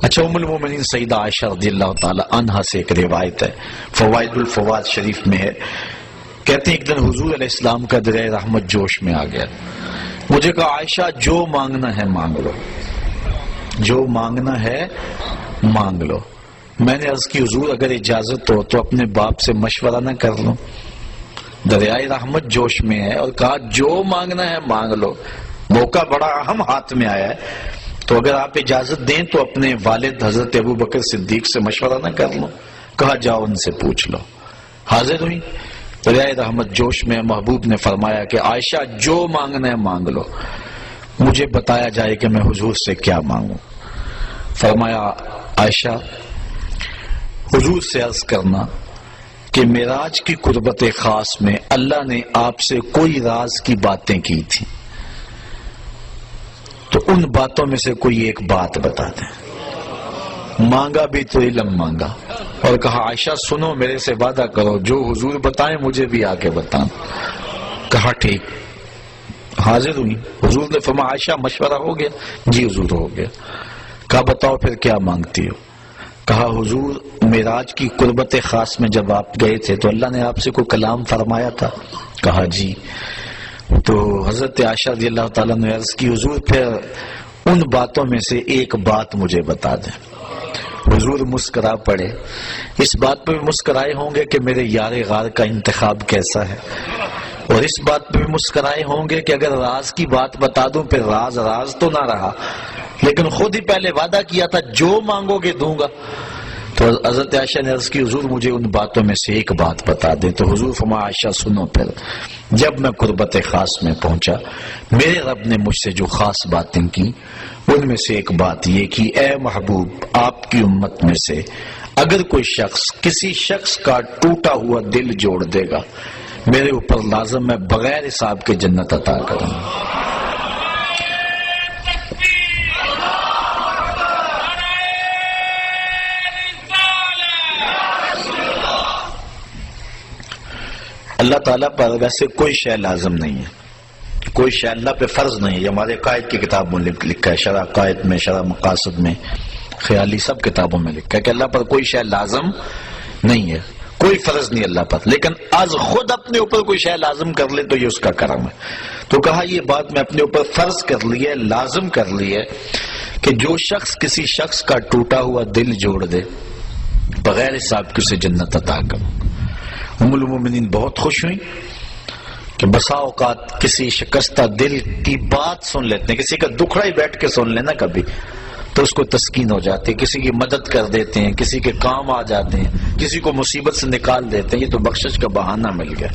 اچھا، ام المومنین سیدہ عائشہ رضی اللہ تعالی عنہا سے ایک روایت ہے، فوائد الفوائد شریف میں ہے، کہتے ہیں ایک دن حضور علیہ السلام کا دریائے رحمت جوش میں آ گیا، مجھے کہا عائشہ جو مانگنا ہے مانگ لو، جو مانگنا ہے مانگ لو۔ میں نے عرض کی حضور اگر اجازت ہو تو اپنے باپ سے مشورہ نہ کر لوں، دریائے رحمت جوش میں ہے اور کہا جو مانگنا ہے مانگ لو، موقع بڑا اہم ہاتھ میں آیا ہے، تو اگر آپ اجازت دیں تو اپنے والد حضرت ابو بکر صدیق سے مشورہ نہ کر لوں؟ کہا جاؤ ان سے پوچھ لو۔ حاضر ہوئی دریائے رحمت جوش میں، محبوب نے فرمایا کہ عائشہ جو مانگنا ہے مانگ لو، مجھے بتایا جائے کہ میں حضور سے کیا مانگوں۔ فرمایا عائشہ حضور سے عرض کرنا کہ معراج کی قربت خاص میں اللہ نے آپ سے کوئی راز کی باتیں کی تھی، تو ان باتوں میں سے کوئی ایک بات بتا دیں۔ مانگا بھی تو علم مانگا اور کہا عائشہ سنو، میرے سے وعدہ کرو جو حضور بتائیں مجھے بھی آ کے بتانا۔ کہا ٹھیک۔ حاضر ہوئی، حضور نے فرمایا عائشہ مشورہ ہو گیا؟ جی حضور ہو گیا۔ کہا بتاؤ پھر کیا مانگتی ہو؟ کہا حضور معراج کی قربت خاص میں جب آپ گئے تھے تو اللہ نے آپ سے کوئی کلام فرمایا تھا؟ کہا جی۔ تو حضرت عائشہ رضی اللہ تعالیٰ نے عرض کی حضور پھر ان باتوں میں سے ایک بات مجھے بتا دیں۔ حضور مسکرا پڑے، اس بات پہ بھی مسکرائے ہوں گے کہ میرے یار غار کا انتخاب کیسا ہے، اور اس بات پہ بھی مسکرائے ہوں گے کہ اگر راز کی بات بتا دوں پھر راز راز تو نہ رہا، لیکن خود ہی پہلے وعدہ کیا تھا جو مانگو گے دوں گا۔ تو حضرت عائشہ نے عرض کی حضور مجھے ان باتوں میں سے ایک بات بتا دیں۔ تو حضور فرمایا عائشہ سنو، پھر جب میں قربت خاص میں پہنچا میرے رب نے مجھ سے جو خاص باتیں کی ان میں سے ایک بات یہ کی، اے محبوب آپ کی امت میں سے اگر کوئی شخص کسی شخص کا ٹوٹا ہوا دل جوڑ دے گا میرے اوپر لازم میں بغیر حساب کے جنت عطا کروں گا۔ اللہ تعالیٰ پر ویسے کوئی شے لازم نہیں ہے، کوئی شے اللہ پہ فرض نہیں ہے، یہ ہمارے قائد کی کتاب میں لکھا ہے، شرح قائد میں، شرح مقاصد میں، خیالی سب کتابوں میں لکھا ہے کہ اللہ پر کوئی شے لازم نہیں ہے، کوئی فرض نہیں اللہ پر، لیکن آج خود اپنے اوپر کوئی شے لازم کر لے تو یہ اس کا کرم ہے۔ تو کہا یہ بات میں اپنے اوپر فرض کر لی ہے، لازم کر لی ہے کہ جو شخص کسی شخص کا ٹوٹا ہوا دل جوڑ دے بغیر حساب کے اسے جنت عطا کروں۔ ام المومنین بہت خوش ہوئی کہ بسا اوقات کسی شکستہ دل کی بات سن لیتے ہیں، کسی کا دکھڑا ہی بیٹھ کے سن لینا کبھی تو اس کو تسکین ہو جاتی ہے، کسی کی مدد کر دیتے ہیں، کسی کے کام آ جاتے ہیں، کسی کو مصیبت سے نکال دیتے ہیں، یہ تو بخشش کا بہانہ مل گیا۔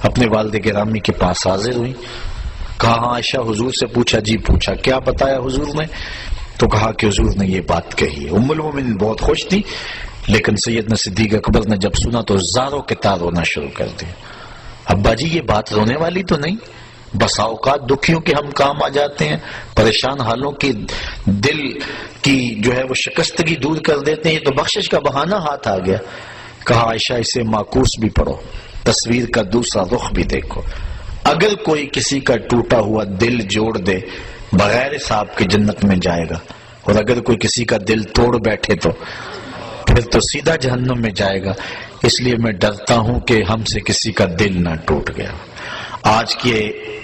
اپنے والد گرامی کے پاس حاضر ہوئی، کہا ہاں عائشہ حضور سے پوچھا؟ جی پوچھا۔ کیا بتایا حضور نے؟ تو کہا کہ حضور نے یہ بات کہی ہے۔ ام المومنین بہت خوش تھی، لیکن سیدنا صدیق اکبر نے جب سنا تو زاروں کے تار رونا شروع کر دیا۔ ابا جی یہ بات رونے والی تو نہیں، بسا اوقات دکھیوں کے ہم کام آ جاتے ہیں، پریشان حالوں کی دل کی جو ہے وہ شکستگی دور کر دیتے ہیں، یہ تو بخشش کا بہانہ ہاتھ آ گیا۔ کہا عائشہ اسے معکوس بھی پڑھو، تصویر کا دوسرا رخ بھی دیکھو، اگر کوئی کسی کا ٹوٹا ہوا دل جوڑ دے بغیر حساب کے جنت میں جائے گا، اور اگر کوئی کسی کا دل توڑ بیٹھے تو پھر تو سیدھا جہنم میں جائے گا۔ اس لیے میں ڈرتا ہوں کہ ہم سے کسی کا دل نہ ٹوٹ گیا۔ آج کے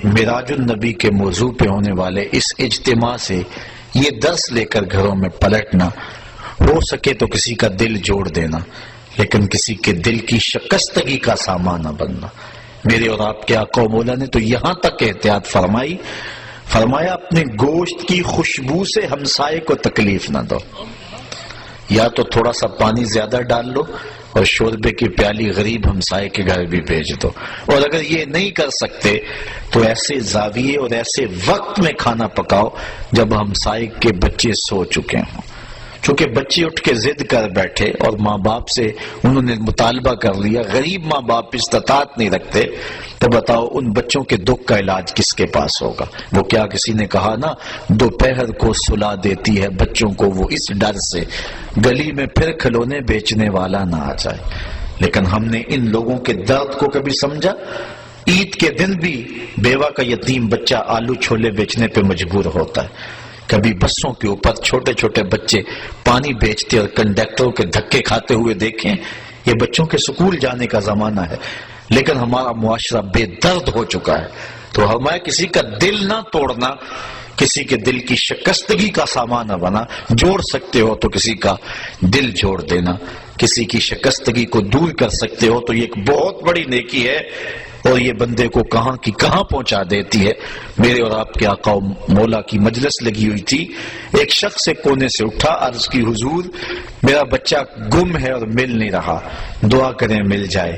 معراج النبی کے موضوع پہ ہونے والے اس اجتماع سے یہ درس لے کر گھروں میں پلٹنا، ہو سکے تو کسی کا دل جوڑ دینا، لیکن کسی کے دل کی شکستگی کا سامان نہ بننا۔ میرے اور آپ کے آقا و مولا نے تو یہاں تک احتیاط فرمائی، فرمایا اپنے گوشت کی خوشبو سے ہمسائے کو تکلیف نہ دو، یا تو تھوڑا سا پانی زیادہ ڈال لو اور شوربے کی پیالی غریب ہمسائے کے گھر بھی بھیج دو، اور اگر یہ نہیں کر سکتے تو ایسے زاویے اور ایسے وقت میں کھانا پکاؤ جب ہمسائے کے بچے سو چکے ہوں۔ چونکہ بچے اٹھ کے ضد کر بیٹھے اور ماں باپ سے انہوں نے مطالبہ کر لیا، غریب ماں باپ استطاعت نہیں رکھتے، تو بتاؤ ان بچوں کے دکھ کا علاج کس کے پاس ہوگا؟ وہ کیا کسی نے کہا نا، دوپہر کو سلا دیتی ہے بچوں کو وہ اس ڈر سے گلی میں پھر کھلونے بیچنے والا نہ آ جائے۔ لیکن ہم نے ان لوگوں کے درد کو کبھی سمجھا؟ عید کے دن بھی بیوہ کا یتیم بچہ آلو چھولے بیچنے پہ مجبور ہوتا ہے، کبھی بسوں کے اوپر چھوٹے چھوٹے بچے پانی بیچتے اور کنڈکٹروں کے دھکے کھاتے ہوئے دیکھیں. یہ بچوں کے سکول جانے کا زمانہ ہے، لیکن ہمارا معاشرہ بے درد ہو چکا ہے. تو ہمیں کسی کا دل نہ توڑنا، کسی کے دل کی شکستگی کا سامان نہ بنا. جوڑ سکتے ہو تو کسی کا دل جوڑ دینا، کسی کی شکستگی کو دور کر سکتے ہو تو یہ ایک بہت بڑی نیکی ہے، اور یہ بندے کو کہاں کی کہاں پہنچا دیتی ہے. میرے اور آپ کے آقا و مولا کی مجلس لگی ہوئی تھی. ایک شخص سے کونے سے اٹھا، عرض کی حضور میرا بچہ گم ہے اور مل نہیں رہا، دعا کریں مل جائے.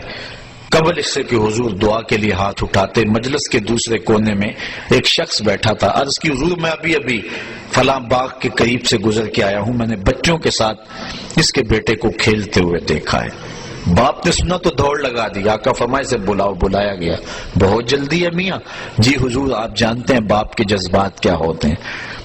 قبل اس سے کہ حضور دعا کے لیے ہاتھ اٹھاتے، مجلس کے دوسرے کونے میں ایک شخص بیٹھا تھا. عرض کی حضور میں ابھی فلاں باغ کے قریب سے گزر کے آیا ہوں، میں نے بچوں کے ساتھ اس کے بیٹے کو کھیلتے ہوئے دیکھا ہے. باپ نے سنا تو دوڑ لگا دی. آقا فرمائے سے بلاؤ. بلایا گیا. بہت جلدی ہے میاں. جی حضور آپ جانتے ہیں باپ کے جذبات کیا ہوتے ہیں.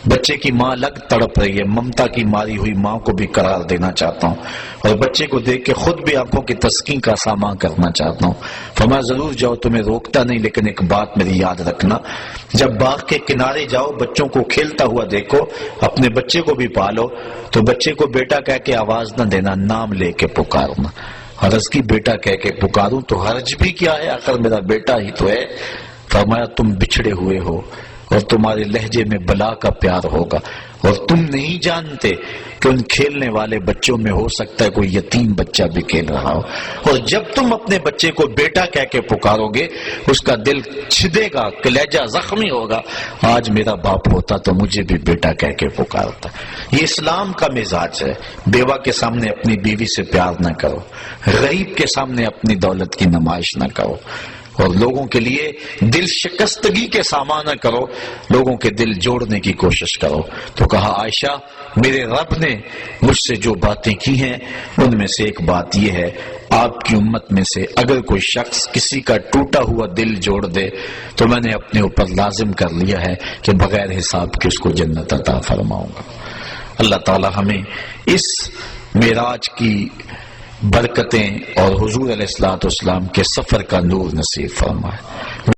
بچے کی ماں الگ تڑپ رہی ہے، ممتا کی ماری ہوئی ماں کو بھی قرار دینا چاہتا ہوں، اور بچے کو دیکھ کے خود بھی آنکھوں کی تسکین کا سامان کرنا چاہتا ہوں. فرمایا ضرور جاؤ، تمہیں روکتا نہیں، لیکن ایک بات میری یاد رکھنا، جب باغ کے کنارے جاؤ بچوں کو کھیلتا ہوا دیکھو، اپنے بچے کو بھی پالو تو بچے کو بیٹا کہہ کے آواز نہ دینا، نام لے کے پکارنا. عرض کی بیٹا کہہ کے پکاروں تو حرج بھی کیا ہے، آخر میرا بیٹا ہی تو ہے. فرمایا تم بچھڑے ہوئے ہو اور تمہارے لہجے میں بلا کا پیار ہوگا، اور تم نہیں جانتے کہ ان کھیلنے والے بچوں میں ہو سکتا ہے کوئی یتیم بچہ بھی کھیل رہا ہو. اور جب تم اپنے بچے کو بیٹا کہہ کے پکارو گے اس کا دل چھدے گا، کلیجہ زخمی ہوگا. آج میرا باپ ہوتا تو مجھے بھی بیٹا کہہ کے پکارتا. یہ اسلام کا مزاج ہے. بیوہ کے سامنے اپنی بیوی سے پیار نہ کرو، غریب کے سامنے اپنی دولت کی نمائش نہ کرو، اور لوگوں کے لیے دل شکستگی کے سامان نہ کرو، لوگوں کے دل جوڑنے کی کوشش کرو. تو کہا عائشہ میرے رب نے مجھ سے جو باتیں کی ہیں ان میں سے ایک بات یہ ہے، آپ کی امت میں سے اگر کوئی شخص کسی کا ٹوٹا ہوا دل جوڑ دے تو میں نے اپنے اوپر لازم کر لیا ہے کہ بغیر حساب کے اس کو جنت عطا فرماؤں گا. اللہ تعالی ہمیں اس معراج کی برکتیں اور حضور علیہ الصلوۃ والسلام کے سفر کا نور نصیب فرمائے.